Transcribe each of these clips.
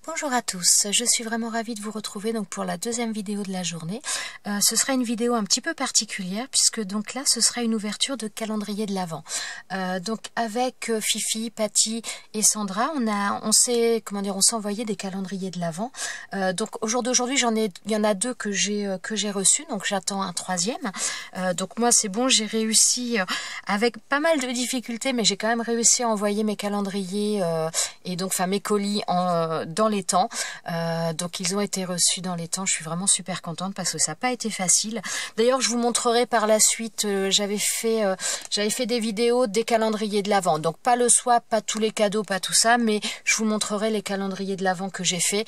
Bonjour à tous, je suis vraiment ravie de vous retrouver donc pour la deuxième vidéo de la journée. Ce sera une vidéo un petit peu particulière puisque donc là ce sera une ouverture de calendrier de l'Avent. Donc avec Fifi, Patty et Sandra, on s'est envoyé des calendriers de l'Avent. Donc au jour d'aujourd'hui il y en a deux que j'ai reçus, donc j'attends un troisième. Donc moi c'est bon, j'ai réussi avec pas mal de difficultés, mais j'ai quand même réussi à envoyer mes calendriers et donc mes colis dans les temps. Donc ils ont été reçus dans les temps. Je suis vraiment super contente parce que ça n'a pas été facile. D'ailleurs je vous montrerai par la suite, j'avais fait des vidéos des calendriers de l'Avent, donc pas le swap, pas tous les cadeaux, pas tout ça, mais je vous montrerai les calendriers de l'Avent que j'ai fait.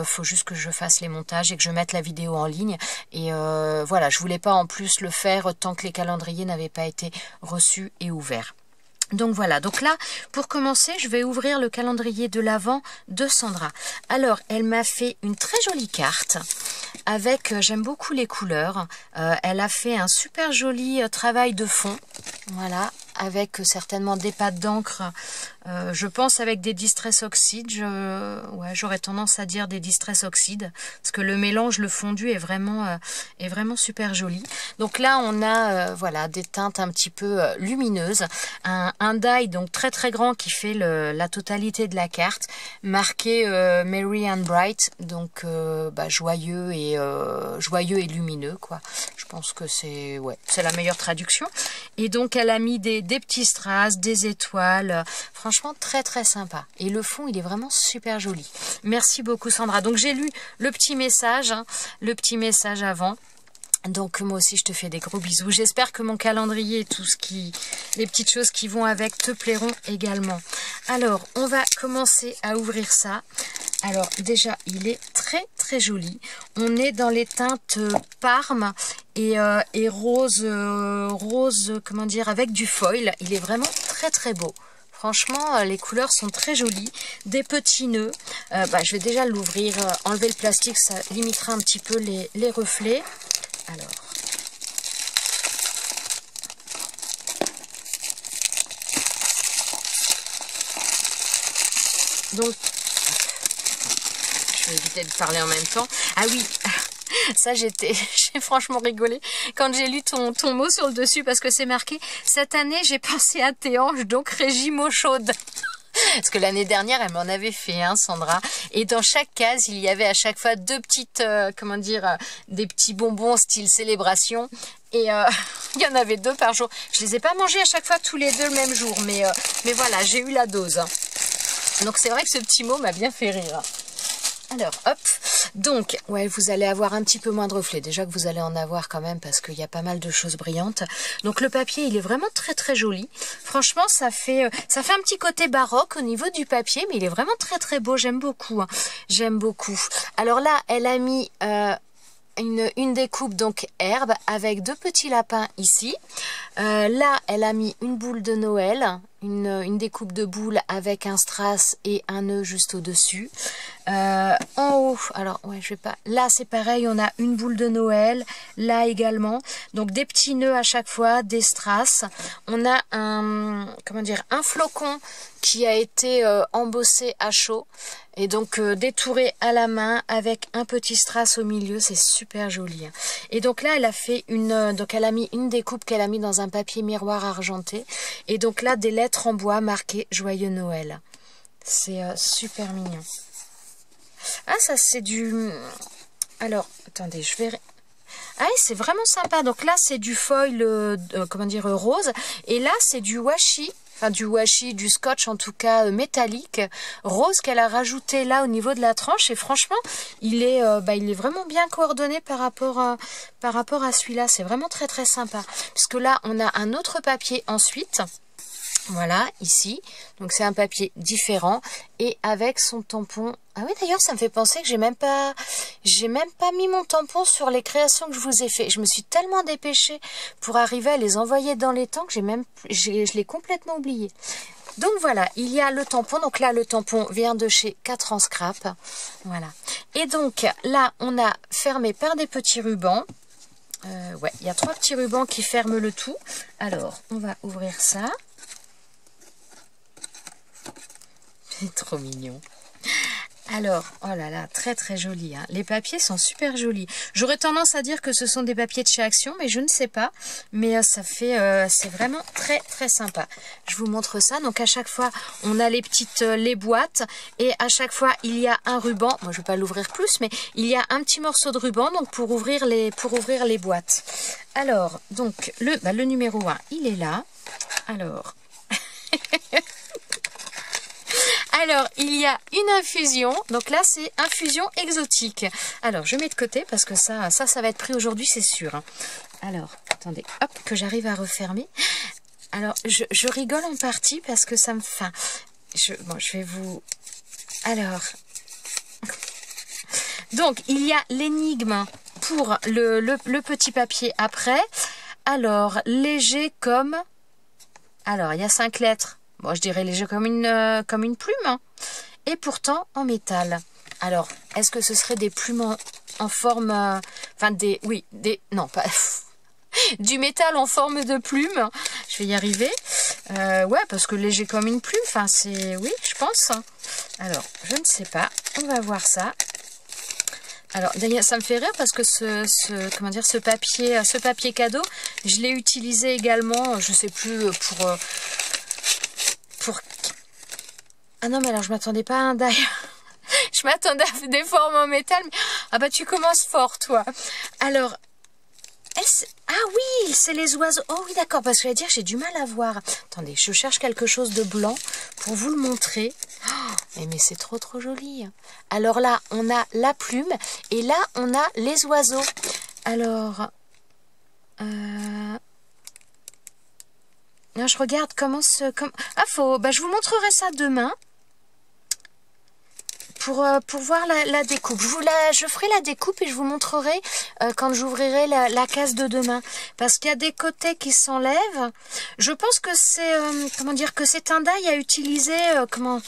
Faut juste que je fasse les montages et que je mette la vidéo en ligne, et voilà, je voulais pas en plus le faire tant que les calendriers n'avaient pas été reçus et ouverts. Donc voilà, donc là, pour commencer, je vais ouvrir le calendrier de l'Avent de Sandra. Alors, elle m'a fait une très jolie carte avec, j'aime beaucoup les couleurs. Elle a fait un super joli travail de fond, voilà, avec certainement des pattes d'encre, je pense avec des Distress Oxide. J'aurais tendance à dire des Distress Oxide, parce que le mélange, le fondu est vraiment super joli. Donc là, on a voilà, des teintes un petit peu lumineuses, un die donc très très grand qui fait la totalité de la carte, marqué Merry and Bright, donc joyeux et lumineux, quoi. Je pense que c'est la meilleure traduction. Et donc elle a mis des petits strass, des étoiles, franchement très très sympa. Et le fond il est vraiment super joli. Merci beaucoup Sandra. Donc j'ai lu le petit message, avant. Donc moi aussi je te fais des gros bisous. J'espère que mon calendrier et les petites choses qui vont avec te plairont également. Alors on va commencer à ouvrir ça. Alors déjà il est très très joli. On est dans les teintes parme et rose, avec du foil. Il est vraiment très très beau. Franchement, les couleurs sont très jolies. Des petits nœuds. Je vais déjà l'ouvrir, enlever le plastique, ça limitera un petit peu les reflets. Alors, donc, je vais éviter de parler en même temps. Ah oui, ça j'ai franchement rigolé quand j'ai lu ton mot sur le dessus, parce que c'est marqué « Cette année, j'ai pensé à tes hanches, donc régime eau chaude ». Parce que l'année dernière, elle m'en avait fait un, Sandra. Et dans chaque case, il y avait à chaque fois deux petites, des petits bonbons style célébration. Et il y en avait 2 par jour. Je les ai pas mangés à chaque fois tous les 2 le même jour. Mais voilà, j'ai eu la dose. Donc c'est vrai que ce petit mot m'a bien fait rire. Alors, hop. Donc, vous allez avoir un petit peu moins de reflets. Déjà que vous allez en avoir quand même, parce qu'il y a pas mal de choses brillantes. Donc le papier, il est vraiment très très joli. Franchement, ça fait un petit côté baroque au niveau du papier, mais il est vraiment très très beau. J'aime beaucoup. Hein. J'aime beaucoup. Alors là, elle a mis une découpe donc herbe avec 2 petits lapins ici. Là, elle a mis une boule de Noël. Une découpe de boule avec un strass et un nœud juste au-dessus. En haut, alors je vais pas. Là c'est pareil, on a une boule de Noël, là également. Donc des petits nœuds à chaque fois, des strass. On a un flocon qui a été embossé à chaud et donc détouré à la main avec un petit strass au milieu. C'est super joli. Et donc là elle a fait elle a mis une découpe qu'elle a mis dans un papier miroir argenté. Et donc là des lettres en bois marquées Joyeux Noël. C'est super mignon. Ah, ça c'est du... Alors, attendez, je vais... Ah, c'est vraiment sympa. Donc là, c'est du foil, rose. Et là, c'est du washi. Enfin, du scotch en tout cas métallique, rose, qu'elle a rajouté là au niveau de la tranche. Et franchement, il est vraiment bien coordonné par rapport à celui-là. C'est vraiment très très sympa. Puisque là, on a un autre papier ensuite. Voilà, ici. Donc c'est un papier différent et avec son tampon. Ah oui, d'ailleurs, ça me fait penser que j'ai même pas mis mon tampon sur les créations que je vous ai fait. Je me suis tellement dépêchée pour arriver à les envoyer dans les temps que je l'ai complètement oublié. Donc voilà, il y a le tampon. Donc là, le tampon vient de chez 4 ans Scrap. Voilà. Et donc là, on a fermé par des petits rubans. Il y a 3 petits rubans qui ferment le tout. Alors, on va ouvrir ça. C'est trop mignon. Alors, oh là là, très très joli, hein. Les papiers sont super jolis. J'aurais tendance à dire que ce sont des papiers de chez Action, mais je ne sais pas. Mais ça fait, c'est vraiment très très sympa. Je vous montre ça. Donc à chaque fois, on a les petites, les boîtes. Et à chaque fois, il y a un ruban. Moi, je ne vais pas l'ouvrir plus, mais il y a un petit morceau de ruban donc pour ouvrir les boîtes. Alors, donc, le numéro 1, il est là. Alors... Alors, il y a une infusion. Donc là, c'est infusion exotique. Alors, je mets de côté parce que ça va être pris aujourd'hui, c'est sûr. Alors, attendez, hop, que j'arrive à refermer. Alors, je rigole en partie parce que ça me... Enfin, bon, je vais vous... Alors... Donc, il y a l'énigme pour le petit papier après. Alors, léger comme... Alors, il y a 5 lettres. Bon, je dirais léger comme une plume, hein. Et pourtant en métal. Alors, est-ce que ce serait des plumes en forme... Enfin, oui, non, pas... du métal en forme de plume. Je vais y arriver. Ouais, parce que léger comme une plume, enfin, c'est... Oui, je pense. Alors, je ne sais pas. On va voir ça. Alors, ça me fait rire parce que ce papier cadeau, je l'ai utilisé également, je sais plus, pour... Ah non, mais alors je m'attendais pas à un die. Je m'attendais à des formes en métal. Mais... Ah bah tu commences fort, toi. Alors, ah oui, c'est les oiseaux. Oh oui, d'accord, parce que je vais dire, j'ai du mal à voir. Attendez, je cherche quelque chose de blanc pour vous le montrer. Oh, mais c'est trop trop joli. Alors là, on a la plume et là, on a les oiseaux. Alors... Non, je regarde comment bah, je vous montrerai ça demain pour voir la découpe. Je ferai la découpe et je vous montrerai quand j'ouvrirai la case de demain. Parce qu'il y a des côtés qui s'enlèvent. Je pense que c'est comment dire, que c'est un die à utiliser comment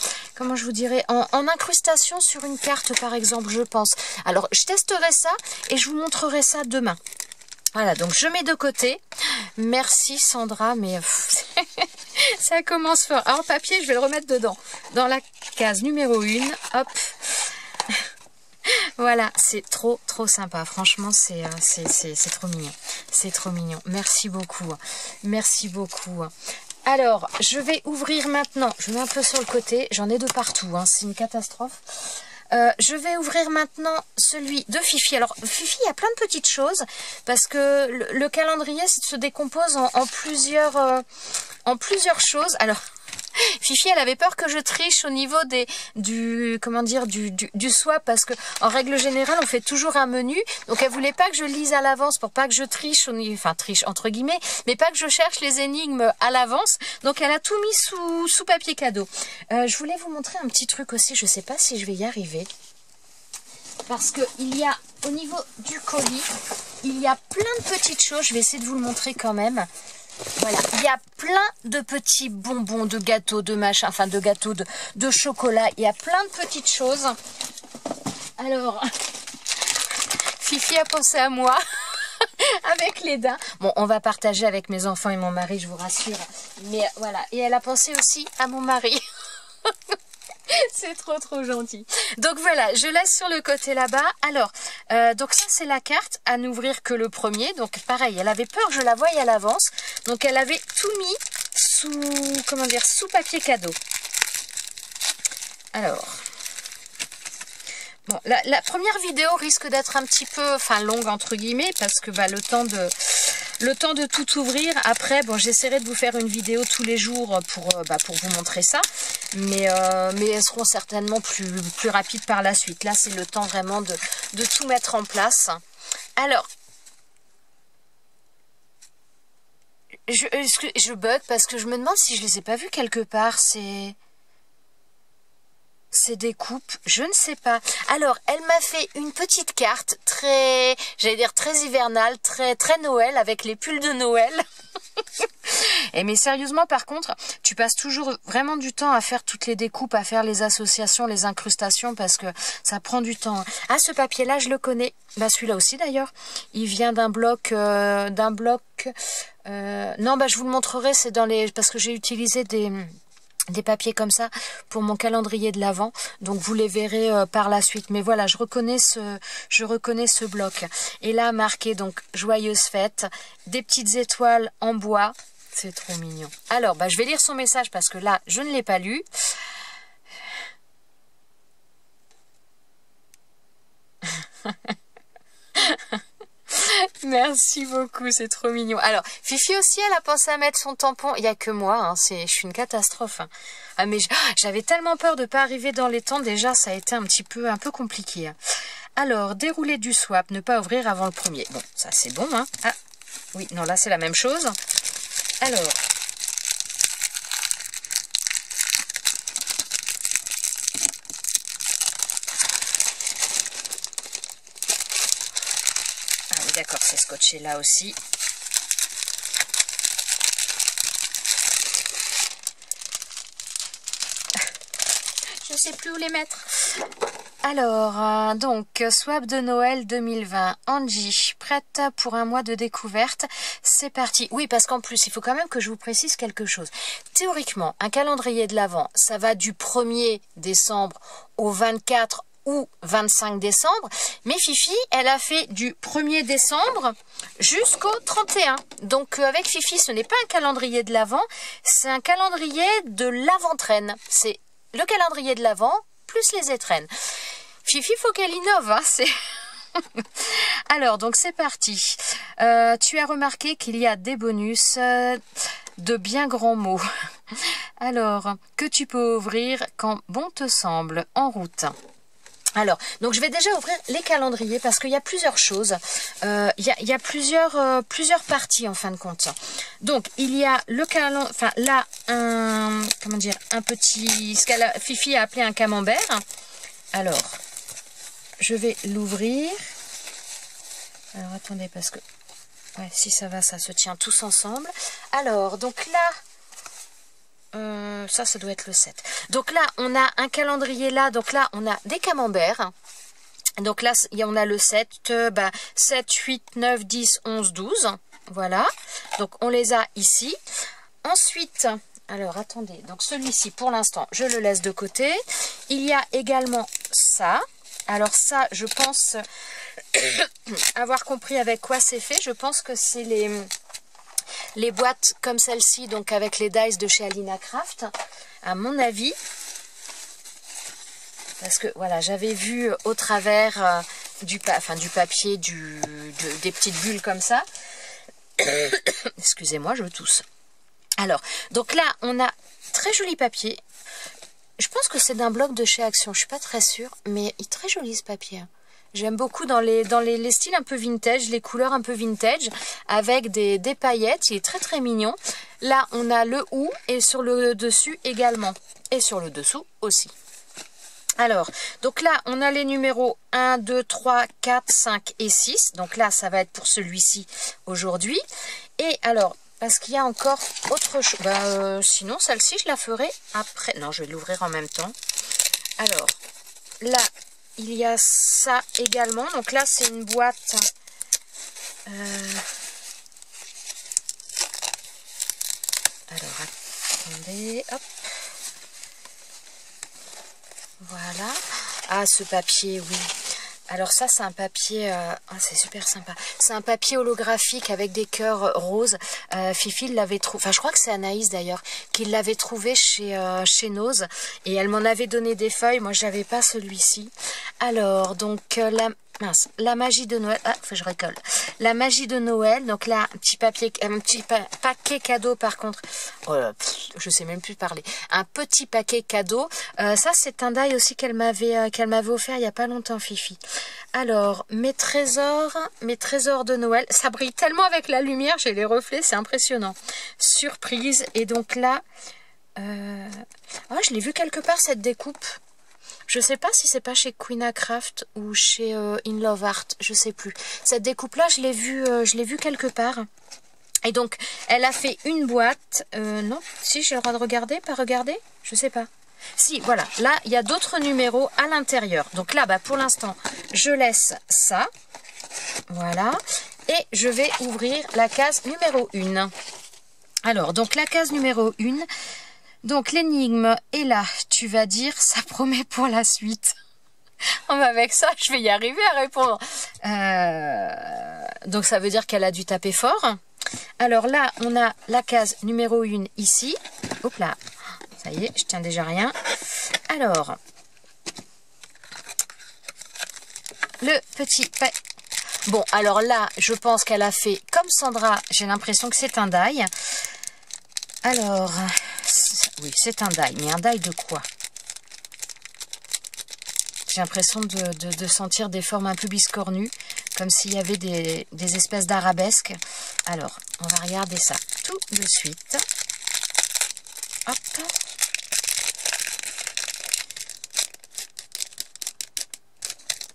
je vous dirais en incrustation sur une carte par exemple, je pense. Alors je testerai ça et je vous montrerai ça demain. Voilà, donc je mets de côté. Merci Sandra, mais ça commence fort. Alors papier, je vais le remettre dedans. Dans la case numéro 1. Hop. Voilà, c'est trop trop sympa. Franchement, c'est trop mignon. C'est trop mignon. Merci beaucoup. Merci beaucoup. Alors, je vais ouvrir maintenant. Je mets un peu sur le côté. J'en ai de partout, hein. C'est une catastrophe. Je vais ouvrir maintenant celui de Fifi. Alors Fifi, il y a plein de petites choses parce que le calendrier se décompose en plusieurs choses. Alors Fifi, elle avait peur que je triche au niveau du swap parce que en règle générale, on fait toujours un menu. Donc elle voulait pas que je lise à l'avance pour pas que je triche, enfin triche entre guillemets, mais pas que je cherche les énigmes à l'avance. Donc elle a tout mis sous papier cadeau. Je voulais vous montrer un petit truc aussi. Je sais pas si je vais y arriver parce que il y a au niveau du colis, il y a plein de petites choses. Je vais essayer de vous le montrer quand même. Voilà, il y a plein de petits bonbons, de gâteaux, de machin, enfin de gâteaux, de chocolat. Il y a plein de petites choses. Alors, Fifi a pensé à moi avec les daims. Bon, on va partager avec mes enfants et mon mari, je vous rassure. Mais voilà, et elle a pensé aussi à mon mari. C'est trop trop gentil. Donc voilà, je laisse sur le côté là-bas. Alors, donc ça c'est la carte à n'ouvrir que le premier. Donc pareil, elle avait peur que je la voie à l'avance. Donc elle avait tout mis sous papier cadeau. Alors, bon, la première vidéo risque d'être un petit peu, longue entre guillemets, parce que le temps de tout ouvrir. Après, bon, j'essaierai de vous faire une vidéo tous les jours pour vous montrer ça. Mais elles seront certainement plus rapides par la suite. Là, c'est le temps vraiment de tout mettre en place. Alors, je bug parce que je me demande si je les ai pas vus quelque part. Ces découpes, je ne sais pas. Alors, elle m'a fait une petite carte très hivernale, très Noël, avec les pulls de Noël. Mais sérieusement, par contre, tu passes toujours vraiment du temps à faire toutes les découpes, à faire les associations, les incrustations, parce que ça prend du temps. Ah, ce papier-là, je le connais. Bah, celui-là aussi, d'ailleurs. Il vient d'un bloc... Non, je vous le montrerai, c'est parce que j'ai utilisé des papiers comme ça pour mon calendrier de l'Avent, donc vous les verrez par la suite. Mais voilà, je reconnais ce bloc. Et là, marqué donc joyeuse fête, des petites étoiles en bois, c'est trop mignon. Alors, bah, je vais lire son message parce que là, je ne l'ai pas lu. Merci beaucoup, c'est trop mignon. Alors, Fifi aussi, elle a pensé à mettre son tampon. Il n'y a que moi, hein, je suis une catastrophe. Hein. Ah, mais j'avais tellement peur de ne pas arriver dans les temps. Déjà, ça a été un peu compliqué. Hein. Alors, dérouler du swap, ne pas ouvrir avant le premier. Bon, ça c'est bon. Hein. Ah, oui, non, là c'est la même chose. Alors... D'accord, c'est scotché là aussi. Je ne sais plus où les mettre. Alors, donc, swap de Noël 2020. Angie, prête pour un mois de découverte. C'est parti. Oui, parce qu'en plus, il faut quand même que je vous précise quelque chose. Théoriquement, un calendrier de l'Avent, ça va du 1er décembre au 24 ou 25 décembre, mais Fifi, elle a fait du 1er décembre jusqu'au 31. Donc avec Fifi, ce n'est pas un calendrier de l'Avent, c'est un calendrier de l'Avent-traîne. C'est le calendrier de l'Avent plus les étrennes. Fifi, faut qu'elle innove, hein, c'est... Alors, donc c'est parti. Tu as remarqué qu'il y a des bonus de bien grands mots. Alors, que tu peux ouvrir quand bon te semble, en route. Alors, donc je vais déjà ouvrir les calendriers parce qu'il y a plusieurs choses. Il y a plusieurs parties en fin de compte. Donc, il y a le calendrier, enfin là, un petit, ce Fifi a appelé un camembert. Alors, je vais l'ouvrir. Alors, attendez, parce que, ouais, si ça va, ça se tient tous ensemble. Alors, donc là, ça doit être le 7. Donc là, on a un calendrier là. Donc là, on a des camemberts. Donc là, on a le 7. 7, 8, 9, 10, 11, 12. Voilà. Donc on les a ici. Ensuite, alors attendez. Donc celui-ci, pour l'instant, je le laisse de côté. Il y a également ça. Alors ça, je pense avoir compris avec quoi c'est fait. Je pense que c'est les boîtes comme celle-ci, donc avec les dies de chez Alina Craft, à mon avis. Parce que voilà, j'avais vu au travers du papier, des petites bulles comme ça. Excusez-moi, je tousse. Alors, donc là, on a très joli papier. Je pense que c'est d'un bloc de chez Action, je suis pas très sûre, mais il est très joli ce papier. J'aime beaucoup dans les styles un peu vintage, les couleurs un peu vintage, avec des paillettes. Il est très très mignon. Là, on a le ou et sur le dessus également. Et sur le dessous aussi. Alors, donc là, on a les numéros 1, 2, 3, 4, 5 et 6. Donc là, ça va être pour celui-ci aujourd'hui. Et alors, parce qu'il y a encore autre chose. Sinon, celle-ci, je la ferai après. Non, je vais l'ouvrir en même temps. Alors, là, il y a ça également. Donc là, c'est une boîte. Alors, attendez. Hop. Voilà. Ah, ce papier, oui. Alors ça, c'est un papier... c'est super sympa. C'est un papier holographique avec des cœurs roses. Fifi l'avait trouvé... Enfin, je crois que c'est Anaïs d'ailleurs, qui l'avait trouvé chez Nose. Et elle m'en avait donné des feuilles. Moi, je n'avais pas celui-ci. Alors, donc, la magie de Noël. Ah, faut que je récolle. La magie de Noël. Donc là, un petit paquet cadeau par contre. Oh là, je sais même plus parler. Un petit paquet cadeau. Ça, c'est un die aussi qu'elle m'avait offert il y a pas longtemps, Fifi. Alors, mes trésors de Noël. Ça brille tellement avec la lumière, j'ai les reflets, c'est impressionnant. Surprise. Et donc là, je l'ai vu quelque part cette découpe. Je sais pas si c'est pas chez Queena Craft ou chez In Love Art, je sais plus. Cette découpe-là, je l'ai vue quelque part. Et donc, elle a fait une boîte. Non, si j'ai le droit de regarder, pas regarder, je sais pas. Si, voilà, là, il y a d'autres numéros à l'intérieur. Donc là, pour l'instant, je laisse ça. Voilà. Et je vais ouvrir la case numéro 1. Alors, donc la case numéro 1... Donc l'énigme est là, tu vas dire, ça promet pour la suite. Oh, mais avec ça, je vais y arriver à répondre. Donc ça veut dire qu'elle a dû taper fort. Alors là, on a la case numéro 1 ici. Hop là, ça y est, je tiens déjà rien. Alors, le petit... Bon, alors là, je pense qu'elle a fait comme Sandra. J'ai l'impression que c'est un die. Alors, oui, c'est un die. Mais un die de quoi? J'ai l'impression de sentir des formes un peu biscornues, comme s'il y avait des espèces d'arabesques. Alors, on va regarder ça tout de suite. Hop.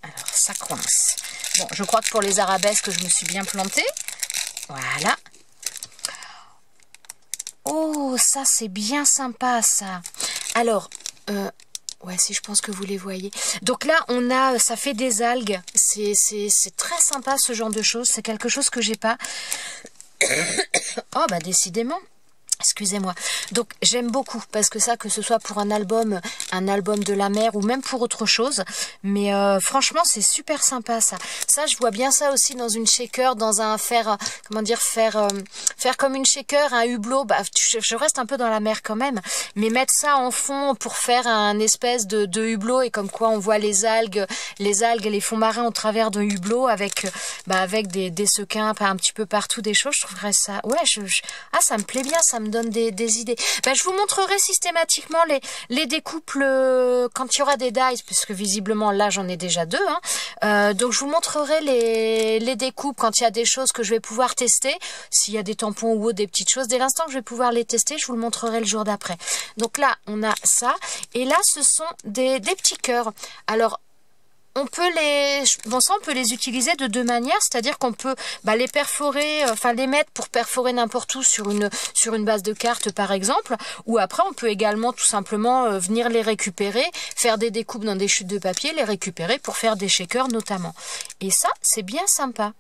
Alors, ça coince. Bon, je crois que pour les arabesques, je me suis bien plantée. Voilà. Oh, ça, c'est bien sympa, ça. Alors, ouais, si je pense que vous les voyez. Donc là, on a, ça fait des algues. C'est très sympa, ce genre de choses. C'est quelque chose que j'ai pas. Oh, bah, décidément. Excusez-moi. Donc j'aime beaucoup parce que ça, que ce soit pour un album de la mer ou même pour autre chose, mais franchement c'est super sympa ça. Ça, je vois bien ça aussi dans une shaker, dans un faire comme une shaker, un hublot. Bah, je reste un peu dans la mer quand même, mais mettre ça en fond pour faire un espèce de hublot, et comme quoi on voit les algues et les fonds marins au travers d'un hublot avec des sequins un petit peu partout, des choses. Je trouverais ça, ouais, ça me plaît bien, ça me donne des idées. Ben, je vous montrerai systématiquement les découpes quand il y aura des dies, puisque visiblement là j'en ai déjà deux. Donc je vous montrerai les découpes quand il y a des choses que je vais pouvoir tester. S'il y a des tampons ou des petites choses, dès l'instant que je vais pouvoir les tester, je vous le montrerai le jour d'après. Donc là on a ça, et là ce sont des petits cœurs. Alors on peut on peut les utiliser de deux manières, c'est-à-dire qu'on peut les perforer, les mettre pour perforer n'importe où sur une base de cartes par exemple, ou après on peut également tout simplement venir les récupérer, faire des découpes dans des chutes de papier, les récupérer pour faire des shakers notamment. Et ça, c'est bien sympa.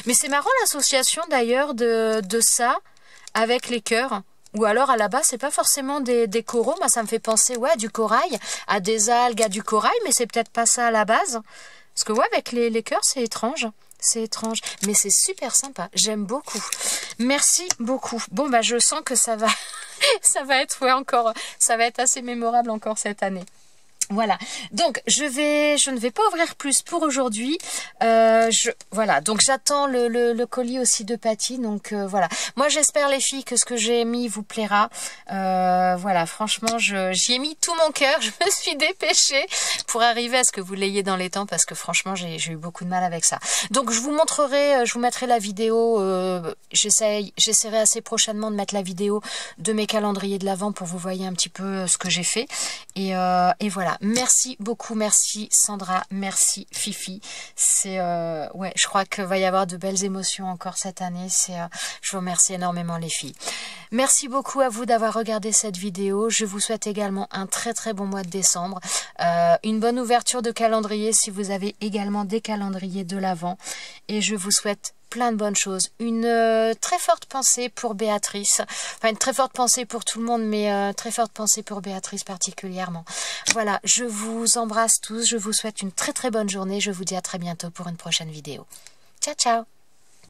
Mais c'est marrant l'association d'ailleurs de ça avec les cœurs. Ou alors à la base c'est pas forcément des coraux. Moi ça me fait penser à du corail, à des algues, à du corail, mais c'est peut-être pas ça à la base. Parce que avec les cœurs c'est étrange. C'est étrange, mais c'est super sympa. J'aime beaucoup. Merci beaucoup. Bon je sens que ça va ça va être ça va être assez mémorable encore cette année. Voilà, donc je ne vais pas ouvrir plus pour aujourd'hui. Voilà, donc j'attends le colis aussi de Patty. Donc voilà, moi j'espère les filles que ce que j'ai mis vous plaira. Voilà, franchement j'y ai mis tout mon cœur. Je me suis dépêchée pour arriver à ce que vous l'ayez dans les temps, parce que franchement j'ai eu beaucoup de mal avec ça. Donc je vous montrerai, je vous mettrai la vidéo. J'essaierai assez prochainement de mettre la vidéo de mes calendriers de l'Avent pour vous voyez un petit peu ce que j'ai fait. Et voilà. Merci beaucoup, merci Sandra, merci Fifi. C'est ouais, je crois qu'il va y avoir de belles émotions encore cette année. Je vous remercie énormément les filles. Merci beaucoup à vous d'avoir regardé cette vidéo. Je vous souhaite également un très très bon mois de décembre. Une bonne ouverture de calendrier si vous avez également des calendriers de l'Avent. Et je vous souhaite plein de bonnes choses. Une très forte pensée pour Béatrice. Enfin, une très forte pensée pour tout le monde, mais très forte pensée pour Béatrice particulièrement. Voilà, je vous embrasse tous. Je vous souhaite une très très bonne journée. Je vous dis à très bientôt pour une prochaine vidéo. Ciao, ciao!